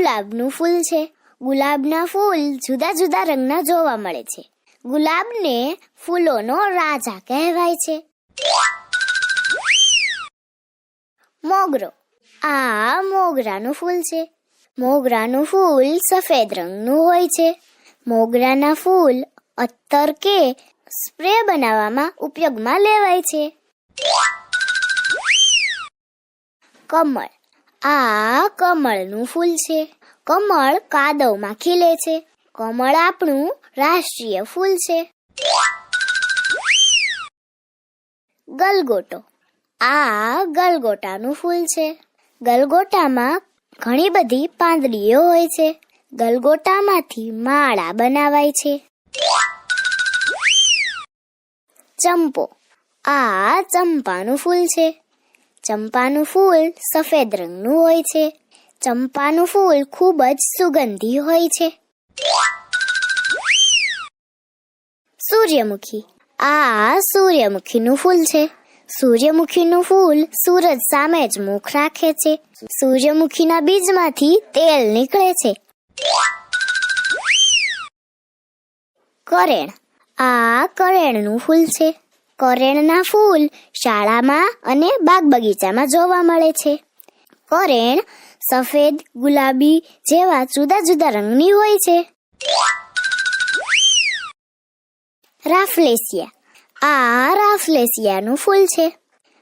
ગુલાબનું ફૂલ છે. ગુલાબના ફૂલ જુદા જુદા રંગના જોવા મળે છે. ગુલાબને ફૂલોનો રાજા કહેવાય છે. મોગરો. આ મોગરાનું ફૂલ છે. મોગરાનું ફૂલ સફેદ રંગનું હોય છે. મોગરાના ફૂલ અત્તર કે સ્પ્રે બનાવવામાં ઉપયોગમાં લેવાય છે. કમળ. આ કમળનું ફૂલ છે. કમળ કાદવમાં ખીલે છે. કમળ આપણું રાષ્ટ્રીય ફૂલ છે. ગલગોટો. આ ગલગોટાનું ફૂલ છે. ગલગોટામાં ઘણી બધી પાંદડીઓ હોય છે. ગલગોટામાંથી માળા બનાવાય છે. ચંપો. આ ચંપાનું ફૂલ છે. ચંપાનું ફૂલ સફેદ રંગનું હોય છે. ચંપાનું ફૂલ ખૂબ જ સુગંધી હોય છે. સૂર્યમુખી. આ સૂર્યમુખીનું ફૂલ છે. સૂર્યમુખીનું ફૂલ સૂરજ સામે જ મુખ રાખે છે. સૂર્યમુખીના બીજમાંથી તેલ નીકળે છે. કરેણ. આ કરેણનું ફૂલ છે. કરેણના ફૂલ શાળામાં અને બાગ બગીચામાં જોવા મળે છે. કરેણ સફેદ, ગુલાબી જેવા જુદા જુદા રંગની હોય છે. રાફલેશિયા. આ રાફલેશિયાનું ફૂલ છે.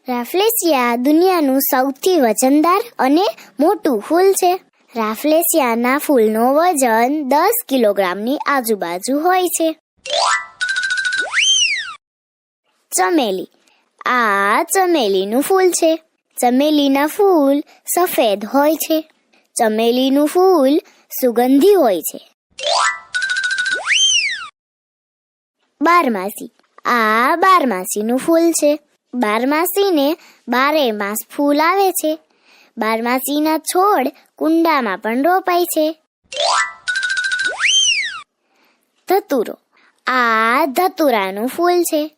રાફલેશિયા દુનિયાનું સૌથી વજનદાર અને મોટું ફૂલ છે. રાફલેશિયાના ફૂલનો વજન 10 કિલોગ્રામની આજુબાજુ હોય છે. ચમેલી. આ ચમેલીનું ફૂલ છે. ચમેલીના ફૂલ સફેદ હોય છે. ચમેલીનું ફૂલ સુગંધી હોય છે. બારમાસી. આ બારમાસીનું ફૂલ છે. બારમાસીને 12 માસ ફૂલ આવે છે. બારમાસીના છોડ કુંડામાં પણ રોપાય છે. ધતુરો. આ ધતુરાનું ફૂલ છે.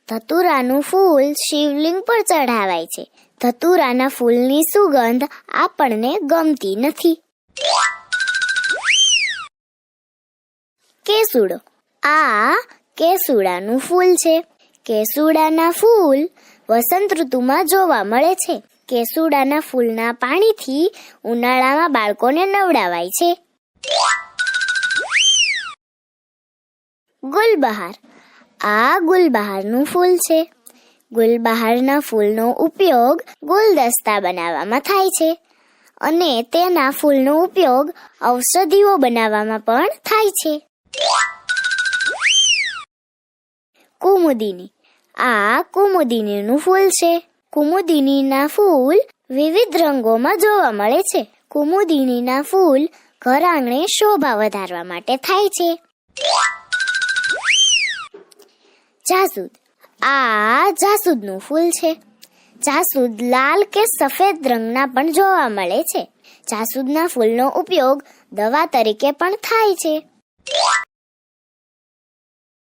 ધતુરાનું ફૂલ શિવલિંગ પર ચઢાવાય છે. ધતુરાના ફૂલની સુગંધ આપણને ગમતી નથી. કેસુડો. આ કેસુડાનું ફૂલ છે. કેસુડાના ફૂલ વસંત ઋતુમાં જોવા મળે છે. કેસુડાના ફૂલના પાણીથી ઉનાળામાં બાળકોને નવડાવાય છે. ગુલબહાર. આ ગુલબહારનું ફૂલ છે. ગુલબહારના ફૂલનો ઉપયોગ ગુલદસ્તા બનાવવામાં થાય છે અને તેના ફૂલનો ઉપયોગ ઔષધિઓ બનાવવામાં પણ થાય છે. કુમુદિની. આ કુમુદિનીનું ફૂલ છે. કુમુદિનીના ફૂલ વિવિધ રંગોમાં જોવા મળે છે. કુમુદિનીના ફૂલ ઘર આંગણે શોભા વધારવા માટે થાય છે. જાસૂદ. આ જાસૂદનું ફૂલ છે. જાસૂદ લાલ કે સફેદ રંગના પણ જોવા મળે છે. જાસૂદના ફૂલનો ઉપયોગ દવા તરીકે પણ થાય છે.